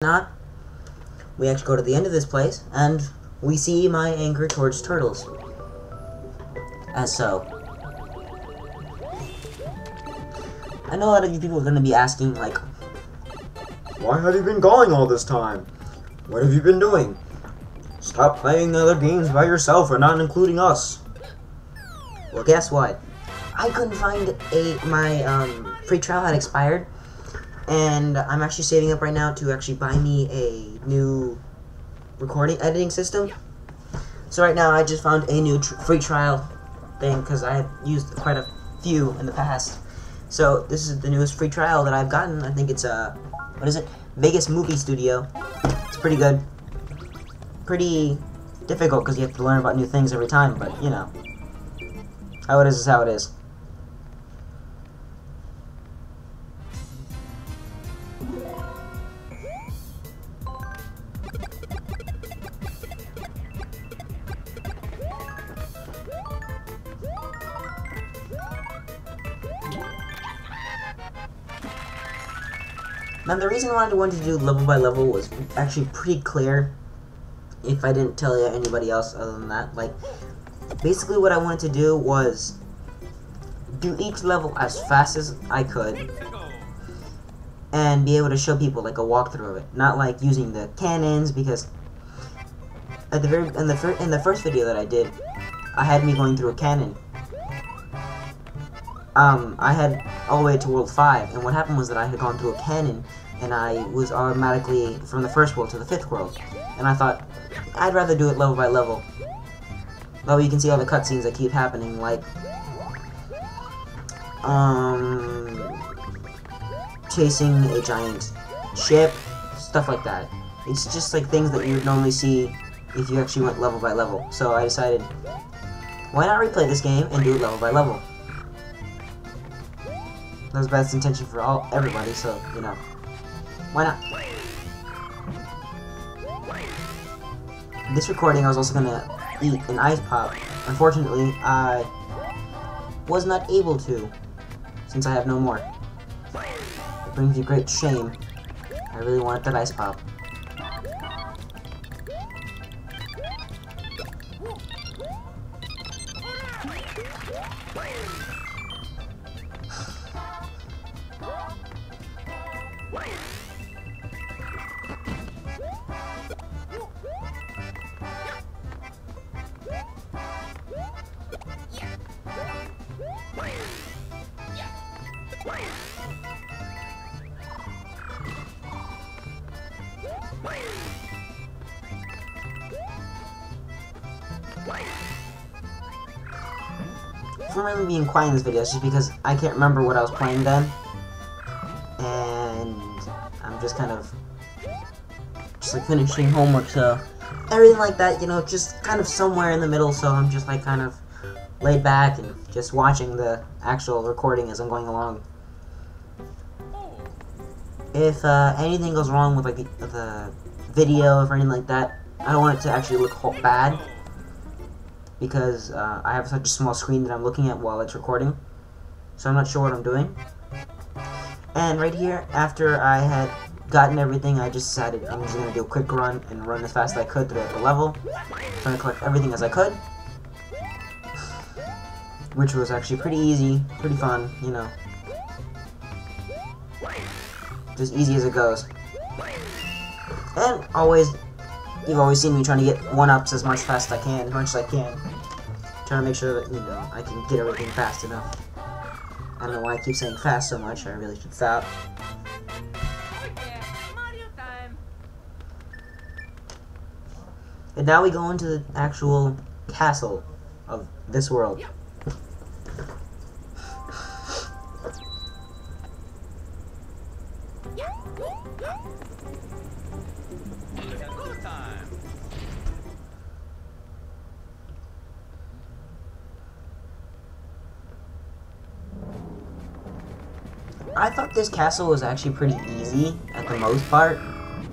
Not, we actually go to the end of this place, and we see my anger towards turtles. As so. I know a lot of you people are going to be asking, like, why have you been gone all this time? What have you been doing? Stop playing other games by yourself or not including us. Well, guess what? I couldn't find my free trial had expired, and I'm actually saving up right now to actually buy me a new editing system. So right now I just found a new free trial thing because I have used quite a few in the past. So this is the newest free trial that I've gotten. I think it's what is it? Vegas Movie Studio. It's pretty good. Pretty difficult because you have to learn about new things every time, but you know. How it is how it is. Now the reason why I wanted to do level by level was actually pretty clear, if I didn't tell anybody else other than that. Like, basically what I wanted to do was do each level as fast as I could and be able to show people like a walkthrough of it, not like using the cannons, because at the in the first video that I did, I had me going through a cannon. I had all the way to World 5, and what happened was that I had gone through a cannon, and I was automatically from the first world to the 5th world, and I thought, I'd rather do it level by level. Well, you can see all the cutscenes that keep happening, like, chasing a giant ship, stuff like that. It's just like things that you would normally see if you actually went level by level. So I decided, why not replay this game and do it level by level? That was best intention for everybody, so, you know, why not? This recording I was also gonna eat an ice pop. Unfortunately, I was not able to, since I have no more. It brings me great shame. I really wanted that ice pop. If I'm really being quiet in this video, it's just because I can't remember what I was playing then, and I'm just kind of like finishing homework, so everything like that, you know, just kind of somewhere in the middle. So I'm just like kind of laid back and just watching the actual recording as I'm going along. If anything goes wrong with like the video or anything like that, I don't want it to actually look bad, because I have such a small screen that I'm looking at while it's recording, so I'm not sure what I'm doing. And right here, after I had gotten everything, I just decided I'm just going to do a quick run and run as fast as I could throughout the level, trying to collect everything as I could, which was actually pretty easy, pretty fun, you know, just easy as it goes. And you've always seen me trying to get 1-ups as much as I can, trying to make sure that, you know, I can get everything fast enough. I don't know why I keep saying fast so much. I really should stop. And now we go into the actual castle of this world. I thought this castle was actually pretty easy at the most part.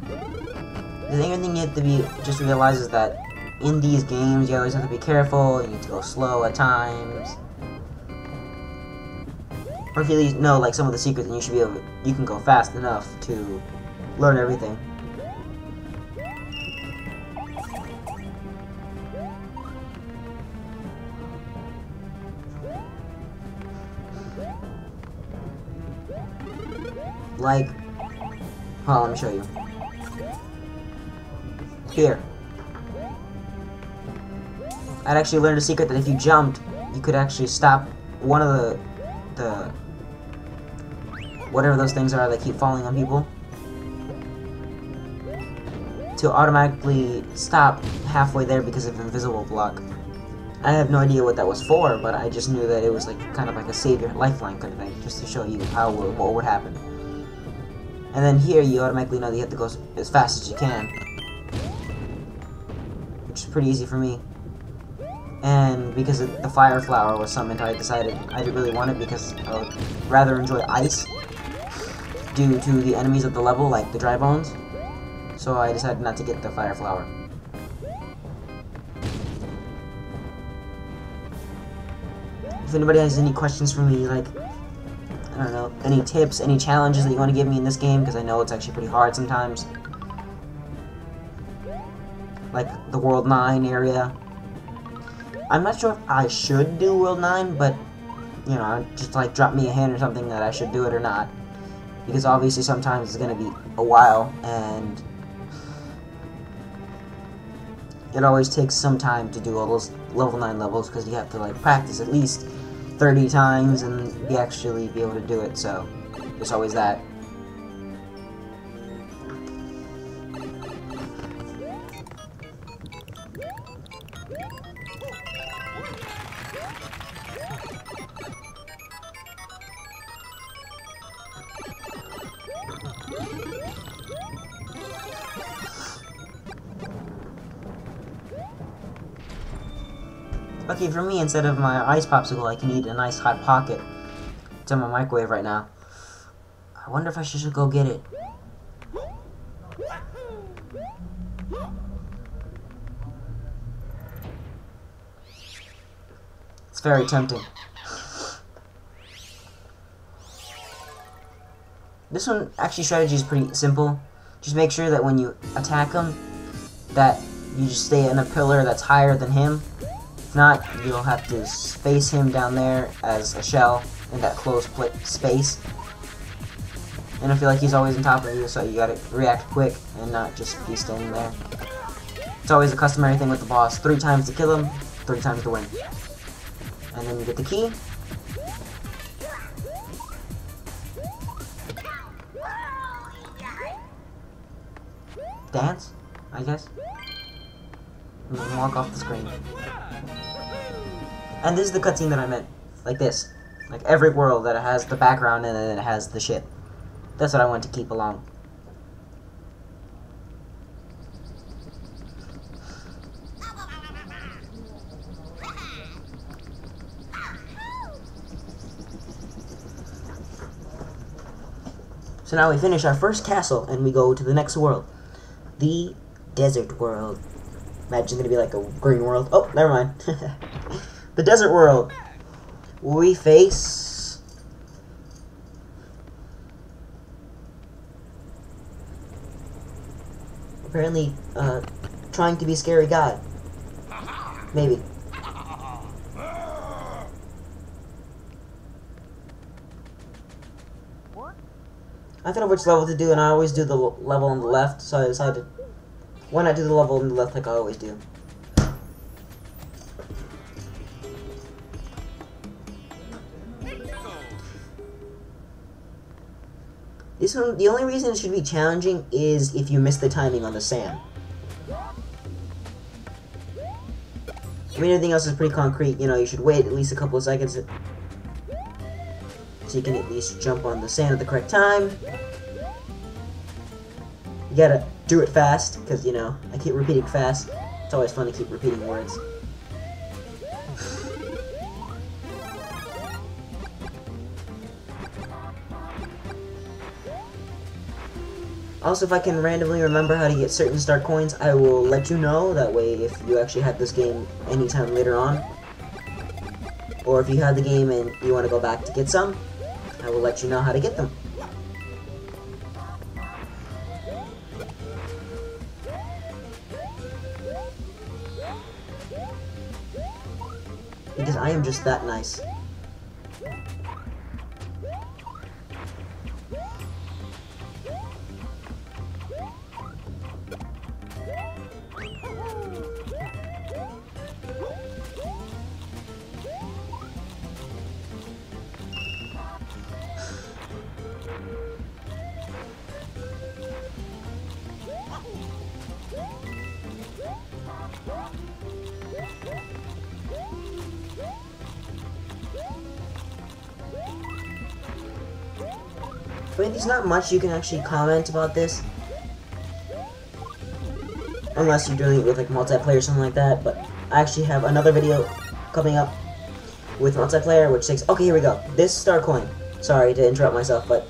The only thing you have to just realize is that in these games you always have to be careful, you need to go slow at times. Or if you know like some of the secrets, then you can go fast enough to learn everything. like, well, let me show you. Here. I'd actually learned a secret that if you jumped, you could actually stop one of the whatever those things are that keep falling on people, to automatically stop halfway there because of invisible block. I have no idea what that was for, but I just knew that it was like kind of like a savior lifeline kind of thing, just to show you how what would happen. And then here you automatically know that you have to go as fast as you can, which is pretty easy for me. And because the fire flower was summoned, I decided I didn't really want it because I would rather enjoy ice due to the enemies of the level, like the dry bones. So I decided not to get the fire flower. If anybody has any questions for me, like, I don't know, any tips, any challenges that you want to give me in this game, because I know it's actually pretty hard sometimes. Like the World 9 area. I'm not sure if I should do World 9, but, you know, just like drop me a hint or something that I should do it or not. Because obviously sometimes it's going to be a while, and it always takes some time to do all those level 9 levels, because you have to like practice at least 30 times and actually be able to do it, so there's always that. Okay, for me, instead of my ice popsicle, I can eat a nice hot pocket. It's in my microwave right now. I wonder if I should go get it. It's very tempting. This one, actually, strategy is pretty simple. Just make sure that when you attack him, that you just stay in a pillar that's higher than him. If not, you'll have to space him down there as a shell in that closed space. And I feel like he's always on top of you, so you gotta react quick and not just be standing there. It's always a customary thing with the boss. 3 times to kill him, 3 times to win. And then you get the key. Dance, I guess. And then walk off the screen. And this is the cutscene that I meant. Like this. Like every world that has the background and then it has the shit. That's what I want to keep along. So now we finish our first castle and we go to the next world. The desert world. Imagine gonna be like a green world. Oh, never mind. The desert world. We face apparently trying to be a scary guy. Maybe. I don't know which level to do, and I always do the level on the left, so I decided, why not do the level on the left like I always do? This one, the only reason it should be challenging is if you miss the timing on the sand. I mean, everything else is pretty concrete. You know, you should wait at least a couple of seconds so you can at least jump on the sand at the correct time. You gotta do it fast, because, you know, I keep repeating fast. It's always fun to keep repeating words. Also, if I can randomly remember how to get certain star coins, I will let you know. That way, if you actually have this game anytime later on, or if you have the game and you want to go back to get some, I will let you know how to get them. Because I am just that nice. I mean, there's not much you can actually comment about this. Unless you're doing it with like multiplayer or something like that, but I actually have another video coming up with multiplayer which takes... Okay, here we go. This star coin. Sorry to interrupt myself, but...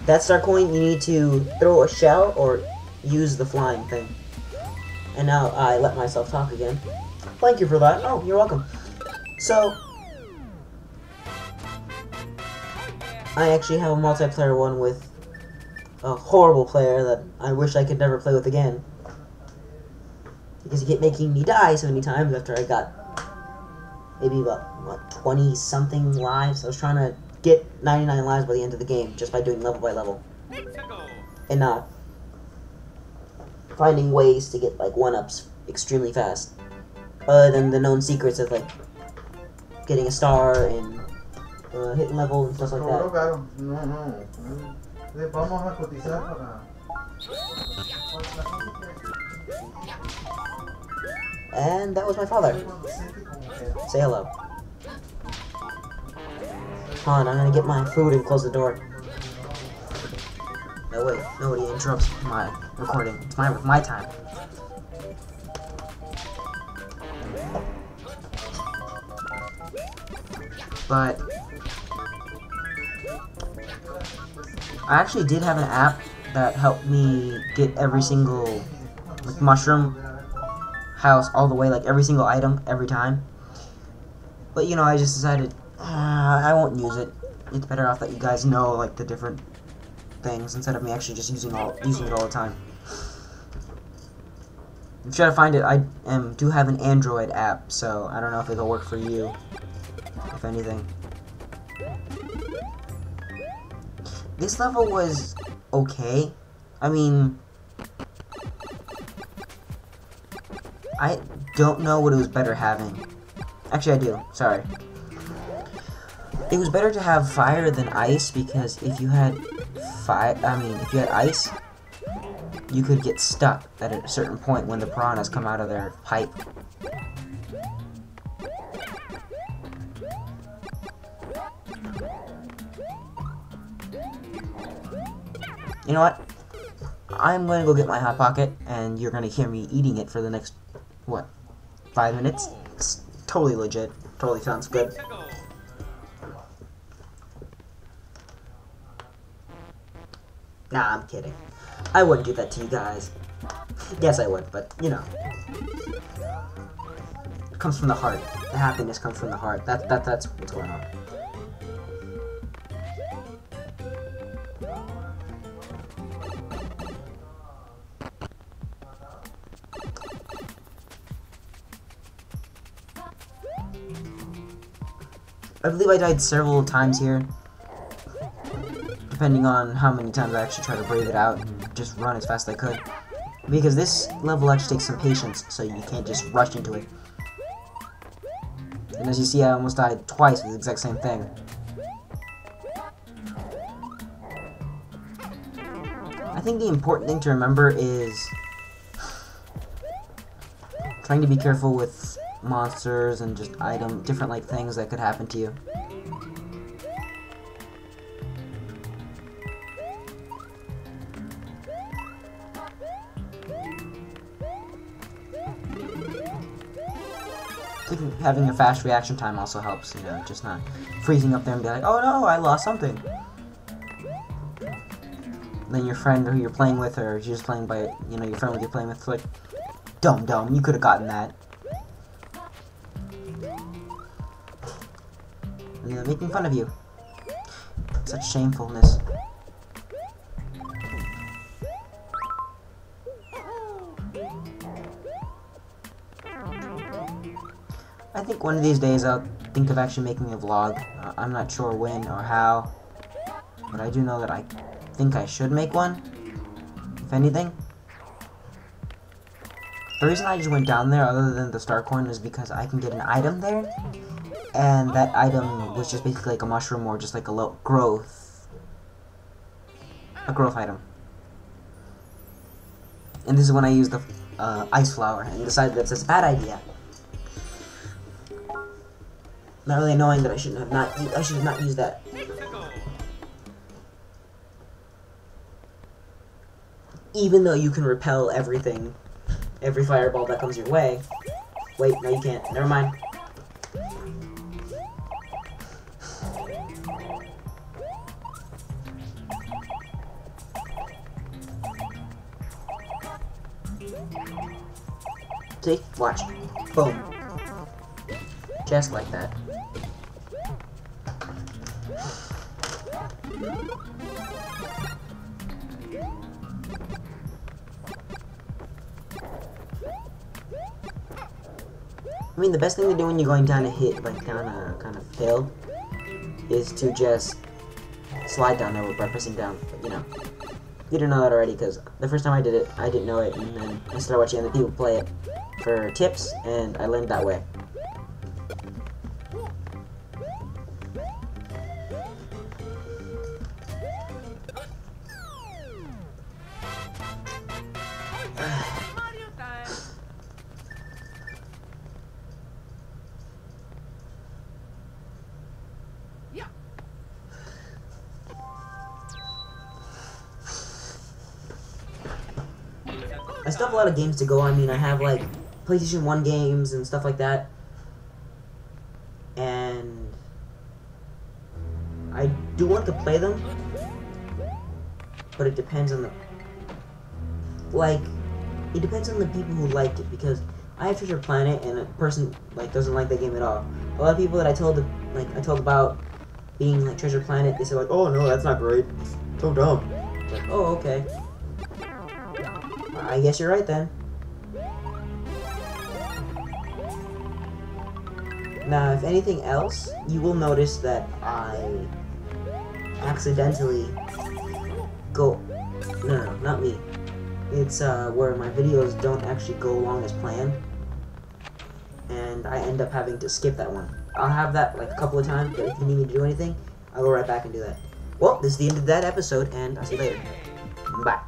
that star coin, you need to throw a shell or use the flying thing. And now I let myself talk again. Thank you for that. Oh, you're welcome. So... I actually have a multiplayer one with a horrible player that I wish I could never play with again. Because he kept making me die so many times after I got maybe about, what, 20-something lives. I was trying to get 99 lives by the end of the game just by doing level by level. And not finding ways to get, like, 1-ups extremely fast. Other than the known secrets of, like, getting a star and hitting level and stuff like that. And that was my father. Say hello. Hold on, I'm gonna get my food and close the door. No, wait, nobody interrupts my recording. It's my time. But I actually did have an app that helped me get every single like mushroom house all the way, like every single item every time. But you know, I just decided I won't use it. It's better off that you guys know like the different things instead of me actually just using it all the time. I'm trying to find it. I do have an Android app, so I don't know if it'll work for you. If anything. This level was okay. I mean, I don't know what it was better having. Actually, I do. Sorry. It was better to have fire than ice because if you had if you had ice, you could get stuck at a certain point when the piranhas come out of their pipe. You know what? I'm going to go get my Hot Pocket, and you're going to hear me eating it for the next, what, 5 minutes? It's totally legit. Totally sounds good. Nah, I'm kidding. I wouldn't do that to you guys. Yes, I would, but, you know. It comes from the heart. The happiness comes from the heart. That's what's going on. I believe I died several times here, depending on how many times I actually try to brave it out and just run as fast as I could. Because this level actually takes some patience, so you can't just rush into it. And as you see, I almost died twice with the exact same thing. I think the important thing to remember is trying to be careful with monsters and just different like things that could happen to you. I think having a fast reaction time also helps, you know, just not freezing up there and be like, oh no, I lost something. Then your friend who you're playing with, or you're just playing by, you know, your friend you're playing with, is like, dumb, you could have gotten that. And they're making fun of you. Such shamefulness. I think one of these days I'll think of actually making a vlog. I'm not sure when or how, but I do know that I think I should make one, if anything. The reason I just went down there, other than the star coin, is because I can get an item there, and that item was just basically like a mushroom or just like a growth item. And this is when I used the ice flower and decided that's a bad idea. Not really knowing that I should have not used that. Even though you can repel everything, every fireball that comes your way. Wait, no you can't. Never mind. See? Watch. Boom. Just like that. I mean, the best thing to do when you're going down a hit, like kind of hill, is to just slide down over by pressing down. But, you know, you didn't know that already because the first time I did it, I didn't know it, and then I started watching other people play it for tips, and I learned that way. I still have a lot of games to go. I mean, I have like PlayStation 1 games and stuff like that, and I do want to play them, but it depends on the it depends on the people who like it, because I have Treasure Planet and a person like doesn't like that game at all. A lot of people that I told about being like Treasure Planet, they say like, oh no, that's not great, so dumb. It's like, oh okay. I guess you're right then. Now, if anything else, you will notice that I accidentally go... No, not me. It's where my videos don't actually go along as planned, and I end up having to skip that one. I'll have that like a couple of times, but if you need me to do anything, I'll go right back and do that. Well, this is the end of that episode, and I'll see you later. Bye.